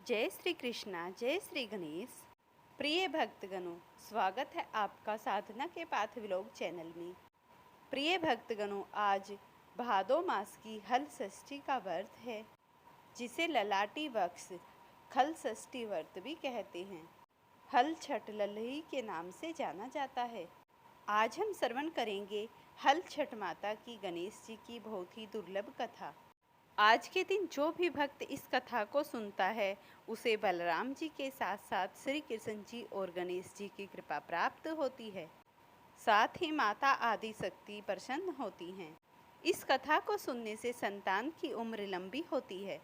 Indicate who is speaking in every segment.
Speaker 1: जय श्री कृष्णा, जय श्री गणेश। प्रिय भक्तगणों, स्वागत है आपका साधना के पाथ व्लॉग चैनल में। प्रिय भक्तगणों, आज भादो मास की हल षष्ठी का व्रत है, जिसे ललाटी वक्ष खल षष्ठी व्रत भी कहते हैं। हल छठ लल्लही के नाम से जाना जाता है। आज हम श्रवण करेंगे हल छठ माता की गणेश जी की बहुत ही दुर्लभ कथा। आज के दिन जो भी भक्त इस कथा को सुनता है, उसे बलराम जी के साथ साथ श्री कृष्ण जी और गणेश जी की कृपा प्राप्त होती है। साथ ही माता आदि शक्ति प्रसन्न होती हैं। इस कथा को सुनने से संतान की उम्र लंबी होती है।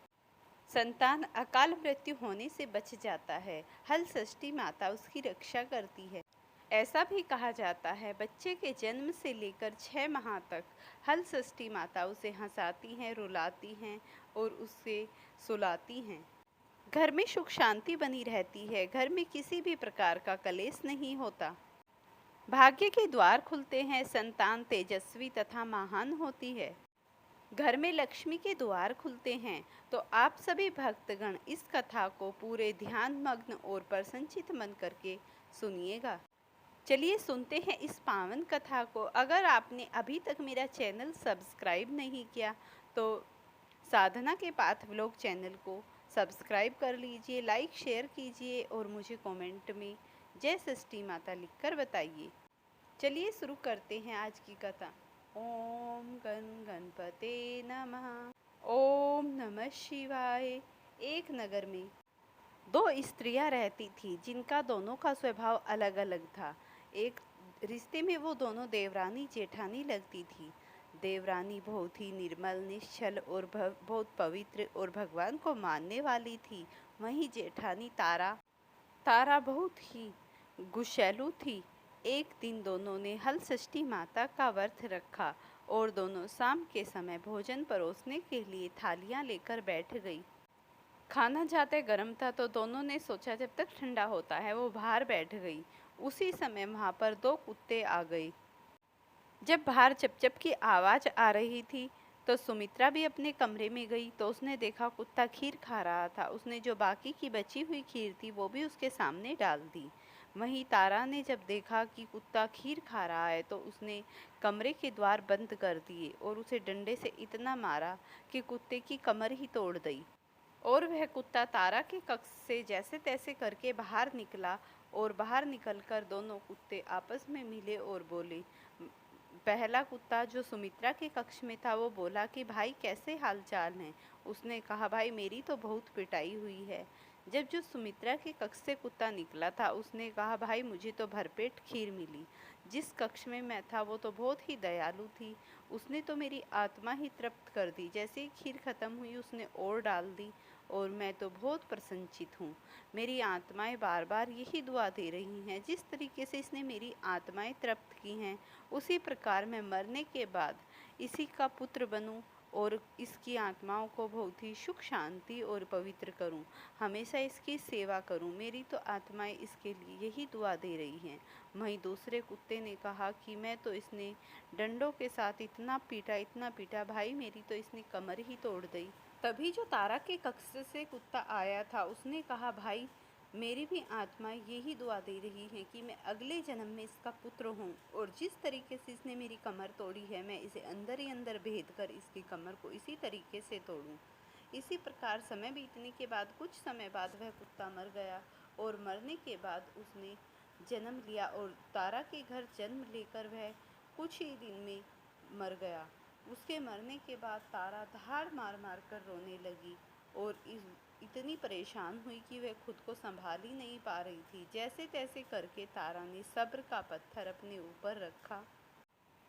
Speaker 1: संतान अकाल मृत्यु होने से बच जाता है। हल षष्ठी माता उसकी रक्षा करती है। ऐसा भी कहा जाता है, बच्चे के जन्म से लेकर 6 माह तक हल षष्ठी माता उसे हंसाती हैं, रुलाती हैं और उसे सुलाती हैं। घर में सुख शांति बनी रहती है। घर में किसी भी प्रकार का कलेश नहीं होता। भाग्य के द्वार खुलते हैं। संतान तेजस्वी तथा महान होती है। घर में लक्ष्मी के द्वार खुलते हैं। तो आप सभी भक्तगण इस कथा को पूरे ध्यान मग्न और प्रसन्नचित्त मन करके सुनिएगा। चलिए सुनते हैं इस पावन कथा को। अगर आपने अभी तक मेरा चैनल सब्सक्राइब नहीं किया तो साधना के पाथ व्लॉग चैनल को सब्सक्राइब कर लीजिए, लाइक शेयर कीजिए और मुझे कमेंट में जय षष्ठी माता लिखकर बताइए। चलिए शुरू करते हैं आज की कथा। ओम गणपते नमः। ओम नमः शिवाय। एक नगर में 2 स्त्रियां रहती थी, जिनका दोनों का स्वभाव अलग अलग था। एक रिश्ते में वो दोनों देवरानी जेठानी लगती थी। देवरानी बहुत ही निर्मल, निश्चल और बहुत पवित्र और भगवान को मानने वाली थी। वहीं जेठानी तारा बहुत ही गुस्सैलू थी। एक दिन दोनों ने हल षष्ठी माता का व्रत रखा और दोनों शाम के समय भोजन परोसने के लिए थालियां लेकर बैठ गई। खाना जाते गर्म था तो दोनों ने सोचा जब तक ठंडा होता है वो बाहर बैठ गई। उसी समय वहां पर 2 कुत्ते आ गए। जब बाहर चपचप की आवाज आ रही थी तो सुमित्रा भी अपने कमरे में गई तो उसने देखा कुत्ता खीर खा रहा था। उसने जो बाकी की बची हुई खीर थी वो भी उसके सामने डाल दी। वहीं तारा ने जब देखा कि कुत्ता खीर खा रहा है तो उसने कमरे के द्वार बंद कर दिए और उसे डंडे से इतना मारा कि कुत्ते की कमर ही तोड़ दी। और वह कुत्ता तारा के कक्ष से जैसे तैसे करके बाहर निकला और बाहर निकलकर दोनों कुत्ते आपस में मिले और बोले। पहला कुत्ता जो सुमित्रा के कक्ष में था वो बोला कि भाई कैसे हालचाल हैं। उसने कहा भाई मेरी तो बहुत पिटाई हुई है। जब जो सुमित्रा के कक्ष से कुत्ता निकला था उसने कहा भाई मुझे तो भरपेट खीर मिली। जिस कक्ष में मैं था वो तो बहुत ही दयालु थी, उसने तो मेरी आत्मा ही तृप्त कर दी। जैसे ही खीर खत्म हुई उसने और डाल दी और मैं तो बहुत प्रसन्नचित हूँ। मेरी आत्माएं बार बार यही दुआ दे रही हैं। जिस तरीके से इसने मेरी आत्माएं तृप्त की हैं उसी प्रकार मैं मरने के बाद इसी का पुत्र बनूं और इसकी आत्माओं को बहुत ही सुख शांति और पवित्र करूं, हमेशा इसकी सेवा करूं। मेरी तो आत्माएं इसके लिए यही दुआ दे रही हैं। वहीं दूसरे कुत्ते ने कहा कि मैं तो इसने डंडों के साथ इतना पीटा भाई मेरी तो इसने कमर ही तोड़ दी। तभी जो तारा के कक्ष से कुत्ता आया था उसने कहा भाई मेरी भी आत्मा यही दुआ दे रही है कि मैं अगले जन्म में इसका पुत्र हूँ और जिस तरीके से इसने मेरी कमर तोड़ी है मैं इसे अंदर ही अंदर भेद कर इसकी कमर को इसी तरीके से तोड़ूं। इसी प्रकार समय बीतने के बाद कुछ समय बाद वह कुत्ता मर गया और मरने के बाद उसने जन्म लिया और तारा के घर जन्म लेकर वह कुछ ही दिन में मर गया। उसके मरने के बाद तारा दहाड़ मार मार कर रोने लगी और इतनी परेशान हुई कि वह खुद को संभाल ही नहीं पा रही थी। जैसे तैसे करके तारा ने सब्र का पत्थर अपने ऊपर रखा।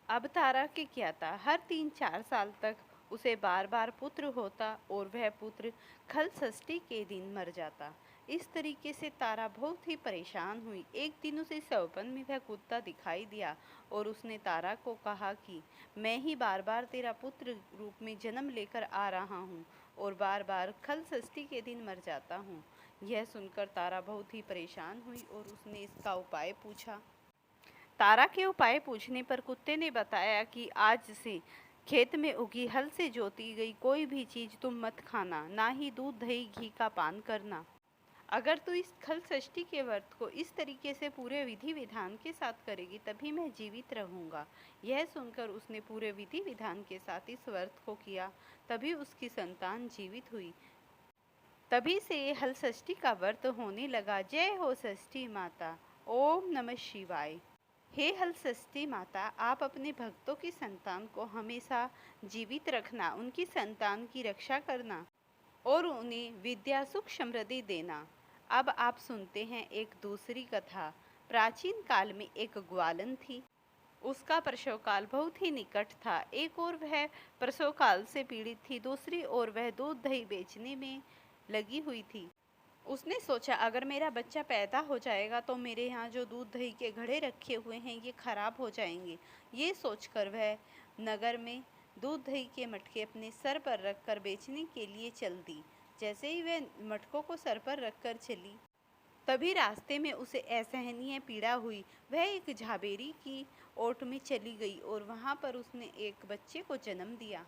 Speaker 1: अब तारा के क्या था, हर 3-4 साल तक उसे बार बार पुत्र होता और वह पुत्र खल षष्ठी के दिन मर जाता। इस तरीके से तारा बहुत ही परेशान हुई। एक दिन उसे सपन में वह कुत्ता दिखाई दिया और उसने तारा को कहा कि मैं ही बार बार तेरा पुत्र रूप में जन्म लेकर आ रहा हूँ और बार बार खल षष्ठी के दिन मर जाता हूँ। यह सुनकर तारा बहुत ही परेशान हुई और उसने इसका उपाय पूछा। तारा के उपाय पूछने पर कुत्ते ने बताया कि आज से खेत में उगी हल से जोती गई कोई भी चीज तुम मत खाना, ना ही दूध दही घी का पान करना। अगर तू इस खल षष्ठी के व्रत को इस तरीके से पूरे विधि विधान के साथ करेगी तभी मैं जीवित रहूंगा। यह सुनकर उसने पूरे विधि विधान के साथ इस व्रत को किया, तभी उसकी संतान जीवित हुई। तभी से ये हल षष्ठी का व्रत होने लगा। जय हो षष्ठी माता। ओम नमः शिवाय। हे हल षष्ठी माता, आप अपने भक्तों की संतान को हमेशा जीवित रखना, उनकी संतान की रक्षा करना और उन्हें विद्या सुख समृद्धि देना। अब आप सुनते हैं एक दूसरी कथा। प्राचीन काल में एक ग्वालन थी। उसका प्रसव काल बहुत ही निकट था। एक ओर वह प्रसव काल से पीड़ित थी, दूसरी ओर वह दूध दही बेचने में लगी हुई थी। उसने सोचा अगर मेरा बच्चा पैदा हो जाएगा तो मेरे यहाँ जो दूध दही के घड़े रखे हुए हैं ये खराब हो जाएंगे। ये सोचकर वह नगर में दूध दही के मटके अपने सर पर रखकर बेचने के लिए चल दी। जैसे ही वह मटकों को सर पर रखकर चली, तभी रास्ते में उसे असहनीय पीड़ा हुई। वह एक झाबेरी की ओट में चली गई और वहाँ पर उसने एक बच्चे को जन्म दिया।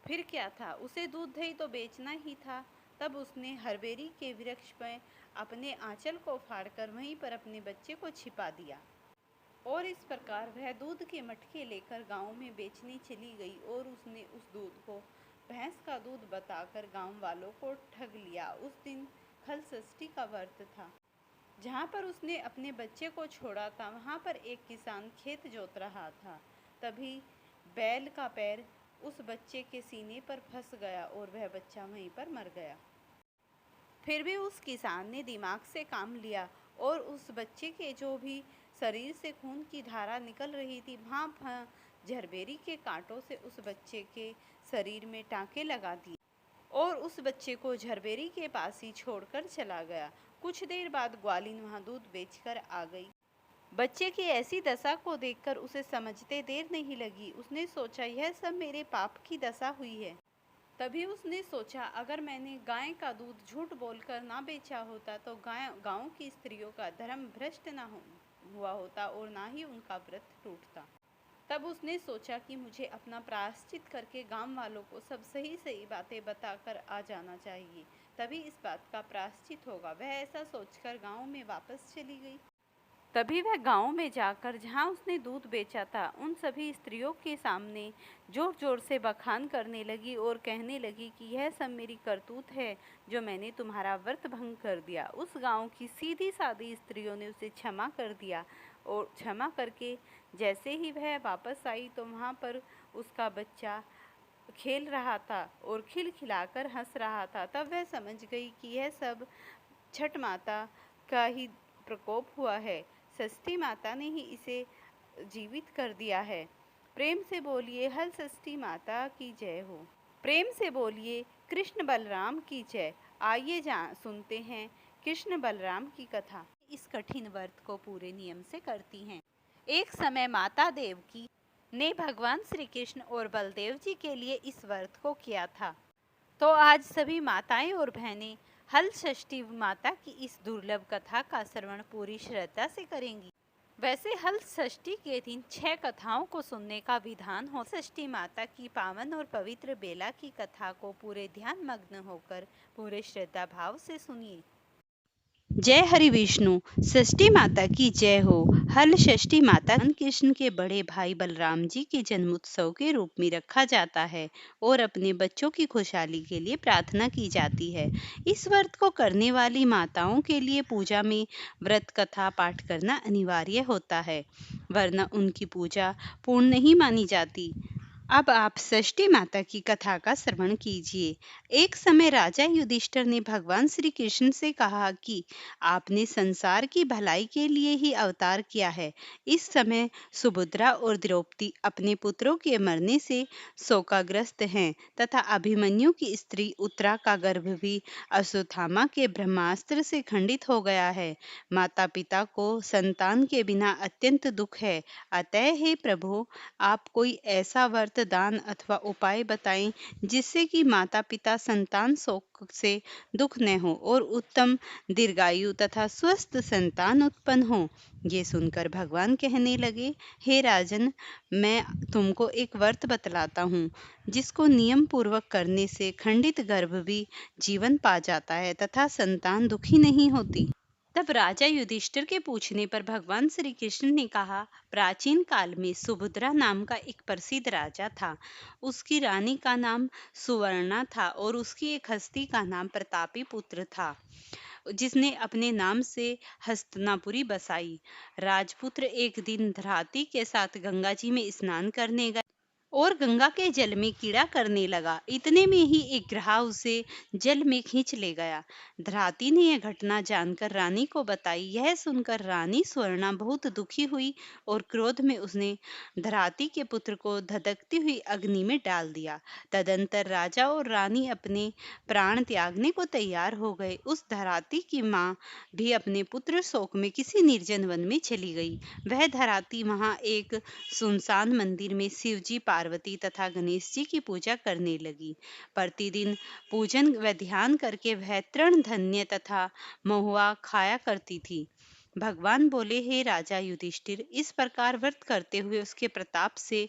Speaker 1: फिर क्या था, उसे दूध दही तो बेचना ही था। तब उसने हरबेरी के वृक्ष पर अपने आंचल को फाड़कर वहीं पर अपने बच्चे को छिपा दिया और इस प्रकार वह दूध के मटके लेकर गांव में बेचने चली गई और उसने उस दूध को भैंस का दूध बताकर गांव वालों को ठग लिया। उस दिन खल षष्ठी का व्रत था। जहाँ पर उसने अपने बच्चे को छोड़ा था वहाँ पर एक किसान खेत जोत रहा था। तभी बैल का पैर उस बच्चे के सीने पर फंस गया और वह बच्चा वहीं पर मर गया। फिर भी उस किसान ने दिमाग से काम लिया और उस बच्चे के जो भी शरीर से खून की धारा निकल रही थी वहाँ झरबेरी के कांटों से उस बच्चे के शरीर में टाँके लगा दिए और उस बच्चे को झरबेरी के पास ही छोड़कर चला गया। कुछ देर बाद ग्वालिन वहाँ दूध बेचकर आ गई। बच्चे की ऐसी दशा को देखकर उसे समझते देर नहीं लगी। उसने सोचा यह सब मेरे पाप की दशा हुई है। तभी उसने सोचा अगर मैंने गाय का दूध झूठ बोलकर ना बेचा होता तो गाँव की स्त्रियों का धर्म भ्रष्ट ना हुआ होता और ना ही उनका व्रत टूटता। तब उसने सोचा कि मुझे अपना प्रायश्चित करके गांव वालों को सब सही सही बातें बताकर आ जाना चाहिए, तभी इस बात का प्रायश्चित होगा। वह ऐसा सोचकर गांव में वापस चली गई। तभी वह गांव में जाकर जहां उसने दूध बेचा था उन सभी स्त्रियों के सामने जोर जोर से बखान करने लगी और कहने लगी कि यह सब मेरी करतूत है जो मैंने तुम्हारा व्रत भंग कर दिया। उस गांव की सीधी सादी स्त्रियों ने उसे क्षमा कर दिया और क्षमा करके जैसे ही वह वापस आई तो वहाँ पर उसका बच्चा खेल रहा था और खिलखिलाकर हंस रहा था। तब वह समझ गई कि यह सब छठ माता का ही प्रकोप हुआ है। षष्ठी माता ने ही इसे जीवित कर दिया है। प्रेम से बोलिए हल षष्ठी माता की जय हो। प्रेम से बोलिए कृष्ण बलराम की जय। आइए सुनते हैं कृष्ण बलराम की कथा। इस कठिन व्रत को पूरे नियम से करती हैं। एक समय माता देवकी ने भगवान श्री कृष्ण और बलदेव जी के लिए इस व्रत को किया था। तो आज सभी माताएं और बहनें हल षष्ठी माता की इस दुर्लभ कथा का श्रवण पूरी श्रद्धा से करेंगी। वैसे हल षष्ठी के दिन 6 कथाओं को सुनने का विधान हो। षष्ठी माता की पावन और पवित्र बेला की कथा को पूरे ध्यान मग्न होकर पूरे श्रद्धा भाव से सुनिए। जय हरि विष्णु। षष्ठी माता की जय हो। हल षष्ठी माता कृष्ण के बड़े भाई बलराम जी के जन्मोत्सव के रूप में रखा जाता है और अपने बच्चों की खुशहाली के लिए प्रार्थना की जाती है। इस व्रत को करने वाली माताओं के लिए पूजा में व्रत कथा पाठ करना अनिवार्य होता है, वरना उनकी पूजा पूर्ण नहीं मानी जाती। अब आप षष्ठी माता की कथा का श्रवण कीजिए। एक समय राजा युधिष्ठिर ने भगवान श्री कृष्ण से कहा कि आपने संसार की भलाई के लिए ही अवतार किया है। इस समय सुभद्रा और द्रौपदी अपने पुत्रों के मरने से शोकाग्रस्त हैं तथा अभिमन्यु की स्त्री उत्तरा का गर्भ भी अश्वत्थामा के ब्रह्मास्त्र से खंडित हो गया है। माता पिता को संतान के बिना अत्यंत दुख है। अतः हे प्रभु, आप कोई ऐसा व्रत व्रत दान अथवा उपाय बताएं जिससे कि माता पिता संतान शोक से दुख न हो और उत्तम दीर्घायु तथा स्वस्थ संतान उत्पन्न हो। ये सुनकर भगवान कहने लगे, हे राजन, मैं तुमको एक व्रत बतलाता हूँ जिसको नियम पूर्वक करने से खंडित गर्भ भी जीवन पा जाता है तथा संतान दुखी नहीं होती। तब राजा युधिष्ठिर के पूछने पर भगवान श्री कृष्ण ने कहा, प्राचीन काल में सुभद्रा नाम का एक प्रसिद्ध राजा था। उसकी रानी का नाम सुवर्णा था और उसकी एक हस्ती का नाम प्रतापी पुत्र था जिसने अपने नाम से हस्तिनापुरी बसाई। राजपुत्र एक दिन धराती के साथ गंगा जी में स्नान करने गए और गंगा के जल में कीड़ा करने लगा। इतने में ही एक ग्राह उसे जल में खींच ले गया। धराती ने यह घटना जानकर रानी को बताई। यह सुनकर रानी स्वर्णा बहुत दुखी हुई और क्रोध में उसने धराती के पुत्र को धधकती हुई अग्नि में डाल दिया। तदंतर राजा और रानी अपने प्राण त्यागने को तैयार हो गए। उस धराती की माँ भी अपने पुत्र शोक में किसी निर्जन वन में चली गई। वह धराती वहां एक सुनसान मंदिर में शिवजी, पार्वती तथा गणेश जी की पूजा करने लगी। प्रतिदिन पूजन व ध्यान करके वह तृण धान्य तथा महुआ खाया करती थी। भगवान बोले, हे राजा युधिष्ठिर, इस प्रकार व्रत करते हुए उसके प्रताप से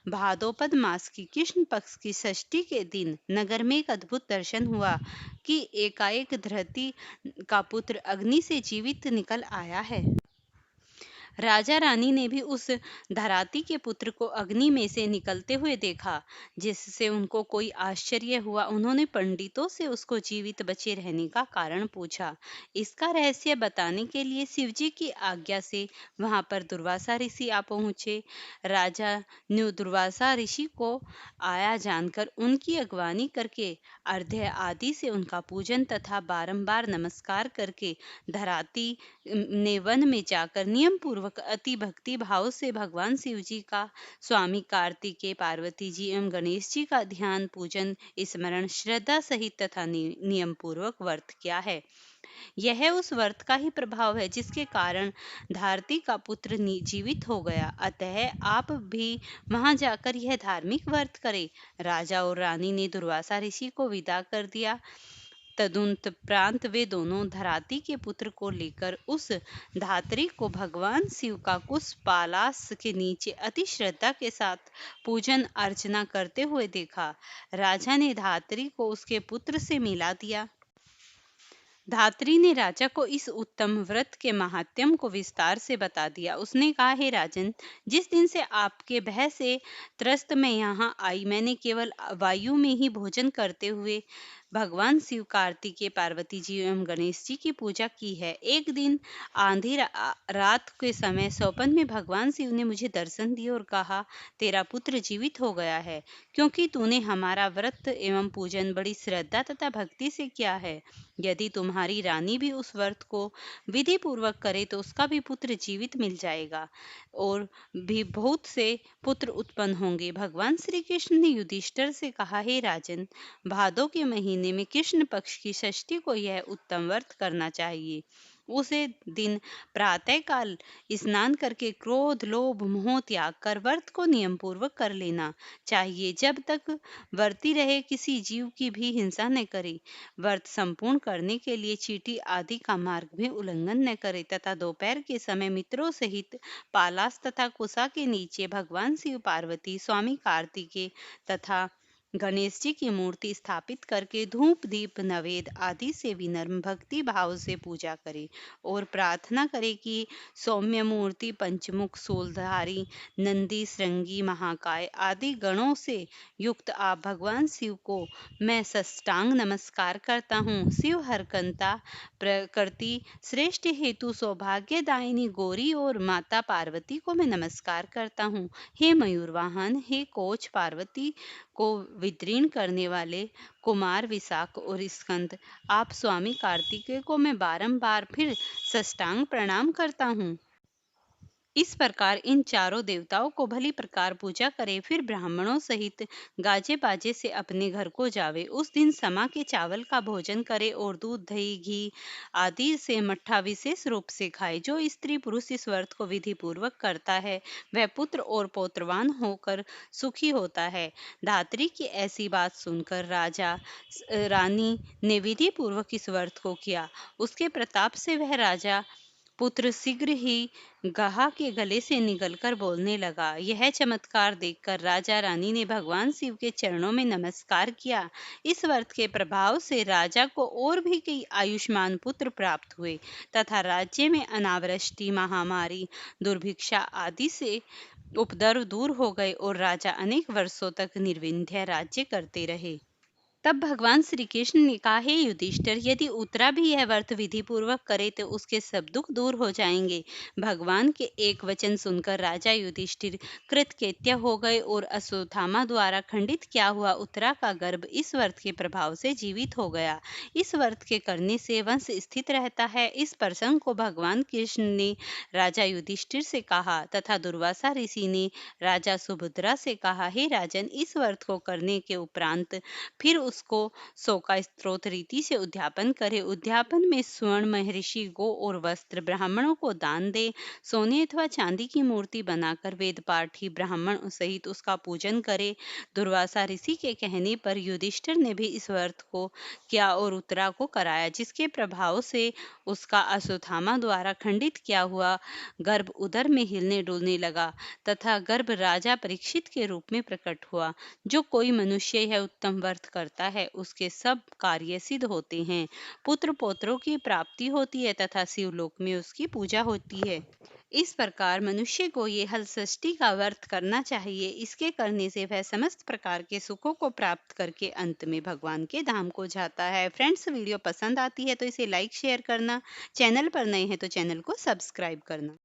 Speaker 1: भादोपद मास की कृष्ण पक्ष की षष्ठी के दिन नगर में एक अद्भुत दर्शन हुआ कि एकाएक धरती का पुत्र अग्नि से जीवित निकल आया है। राजा रानी ने भी उस धराती के पुत्र को अग्नि में से निकलते हुए देखा, जिससे उनको कोई आश्चर्य हुआ। उन्होंने पंडितों से उसको जीवित बचे रहने का कारण पूछा। इसका रहस्य बताने के लिए शिवजी की आज्ञा से वहां पर दुर्वासा ऋषि आ पहुंचे। राजा ने दुर्वासा ऋषि को आया जानकर उनकी अगवानी करके अर्घ्य आदि से उनका पूजन तथा बारंबार नमस्कार करके धराती ने वन में जाकर नियम पूर्वक अति भक्ति भाव से भगवान शिव जी का, स्वामी कार्तिकेय, पार्वती जी एवं गणेश जी का ध्यान, पूजन, स्मरण, श्रद्धा सहित तथा नियम पूर्वक व्रत किया है। यह उस व्रत का ही प्रभाव है जिसके कारण धारती का पुत्र जीवित हो गया। अतः आप भी वहां जाकर यह धार्मिक व्रत करें। राजा और रानी ने दुर्वासा ऋषि को विदा कर दिया। तदुपरांत वे दोनों धराती के पुत्र को लेकर उस धात्री को भगवान शिव का कुश पालास के नीचे अति श्रद्धा के साथ पूजन अर्चना करते हुए देखा। राजा ने धात्री को उसके पुत्र से मिला दिया। धात्री ने राजा को इस उत्तम व्रत के महात्म्य को विस्तार से बता दिया। उसने कहा, हे राजन, जिस दिन से आपके भय से त्रस्त मैं यहाँ आई, मैंने केवल वायु में ही भोजन करते हुए भगवान शिव, कार्तिकेय, पार्वती जी एवं गणेश जी की पूजा की है। एक दिन आंधी रात के समय स्वप्न में भगवान शिव ने मुझे दर्शन दिए और कहा, तेरा पुत्र जीवित हो गया है क्योंकि तूने हमारा व्रत एवं पूजन बड़ी श्रद्धा तथा भक्ति से किया है। यदि तुम्हारी रानी भी उस व्रत को विधि पूर्वक करे तो उसका भी पुत्र जीवित मिल जाएगा और भी बहुत से पुत्र उत्पन्न होंगे। भगवान श्री कृष्ण ने युधिष्ठिर से कहा, हे राजन, भादो के महीने में कृष्ण पक्ष की षष्ठी को यह उत्तम व्रत करना चाहिए। उसे दिन प्रातः काल स्नान करके क्रोध, लोभ, मोह त्याग कर व्रत को नियम पूर्वक कर लेना चाहिए। जब तक व्रती रहे किसी जीव की भी हिंसा न करे, व्रत संपूर्ण करने के लिए चींटी आदि का मार्ग भी उल्लंघन न करे तथा दोपहर के समय मित्रों सहित पालास तथा कुशा के नीचे भगवान शिव, पार्वती, स्वामी कार्तिकेय तथा गणेश जी की मूर्ति स्थापित करके धूप, दीप, नवेद आदि से विनम्र भक्ति भाव से पूजा करे और प्रार्थना करे कि सौम्य मूर्ति, पंचमुख, शूलधारी, नंदी, श्रृंगी, महाकाय आदि गणों से युक्त आप भगवान शिव को मैं साष्टांग नमस्कार करता हूँ। शिव हरकंता, प्रकृति श्रेष्ठ हेतु सौभाग्यदायिनी गौरी और माता पार्वती को मैं नमस्कार करता हूँ। हे मयूर वाहन, हे कोच, पार्वती को विदीर्ण करने वाले कुमार विशाख और स्कंद, आप स्वामी कार्तिकेय को मैं बारंबार फिर साष्टांग प्रणाम करता हूँ। इस प्रकार इन चारों देवताओं को भली प्रकार पूजा करे, फिर ब्राह्मणों सहित गाजे बाजे से अपने घर को जावे। उस दिन समा के चावल का भोजन करे और दूध दही घी आदि से मट्ठा विशेष रूप से खाए। जो स्त्री पुरुष इस व्रत को विधि पूर्वक करता है वह पुत्र और पौत्रवान होकर सुखी होता है। धात्री की ऐसी बात सुनकर राजा रानी ने विधि पूर्वक इस व्रत को किया। उसके प्रताप से वह राजा पुत्र शीघ्र ही गहा के गले से निकलकर बोलने लगा। यह चमत्कार देखकर राजा रानी ने भगवान शिव के चरणों में नमस्कार किया। इस व्रत के प्रभाव से राजा को और भी कई आयुष्मान पुत्र प्राप्त हुए तथा राज्य में अनावृष्टि, महामारी, दुर्भिक्षा आदि से उपद्रव दूर हो गए और राजा अनेक वर्षों तक निर्विघ्न राज्य करते रहे। तब भगवान श्री कृष्ण ने कहा, हे युधिष्ठिर, यदि उत्तरा भी यह व्रत विधि पूर्वक करे तो उसके सब दुख दूर हो जाएंगे। भगवान के एक वचन सुनकर राजा युधिष्ठिर कृतकृत्य हो गए और अश्वत्थामा द्वारा खंडित किया हुआ उत्तरा का गर्भ इस व्रत के प्रभाव से जीवित हो गया। इस व्रत के करने से वंश स्थित रहता है। इस प्रसंग को भगवान कृष्ण ने राजा युधिष्ठिर से कहा तथा दुर्वासा ऋषि ने राजा सुभद्रा से कहा, हे राजन, इस व्रत को करने के उपरांत फिर उसको शोका स्त्रोत रीति से उद्यापन करे। उद्यापन में स्वर्ण, महर्षि, गो और वस्त्र ब्राह्मणों को दान दे। सोने अथवा चांदी की मूर्ति बनाकर वेद पाठी ब्राह्मण सहित उसका पूजन करे। दुर्वासा ऋषि के कहने पर युधिष्ठिर ने भी इस व्रत को किया और उत्तरा को कराया, जिसके प्रभाव से उसका अश्वत्थामा द्वारा खंडित किया हुआ गर्भ उदर में हिलने डुलने लगा तथा गर्भ राजा परीक्षित के रूप में प्रकट हुआ। जो कोई मनुष्य यह उत्तम व्रत करता है उसके सब कार्य सिद्ध होते हैं, पुत्र पौत्रों की प्राप्ति होती है तथा शिवलोक में उसकी पूजा होती है। इस प्रकार मनुष्य को ये हल षष्ठी का व्रत करना चाहिए। इसके करने से वह समस्त प्रकार के सुखों को प्राप्त करके अंत में भगवान के धाम को जाता है। फ्रेंड्स, वीडियो पसंद आती है तो इसे लाइक शेयर करना, चैनल पर नए हैं तो चैनल को सब्सक्राइब करना।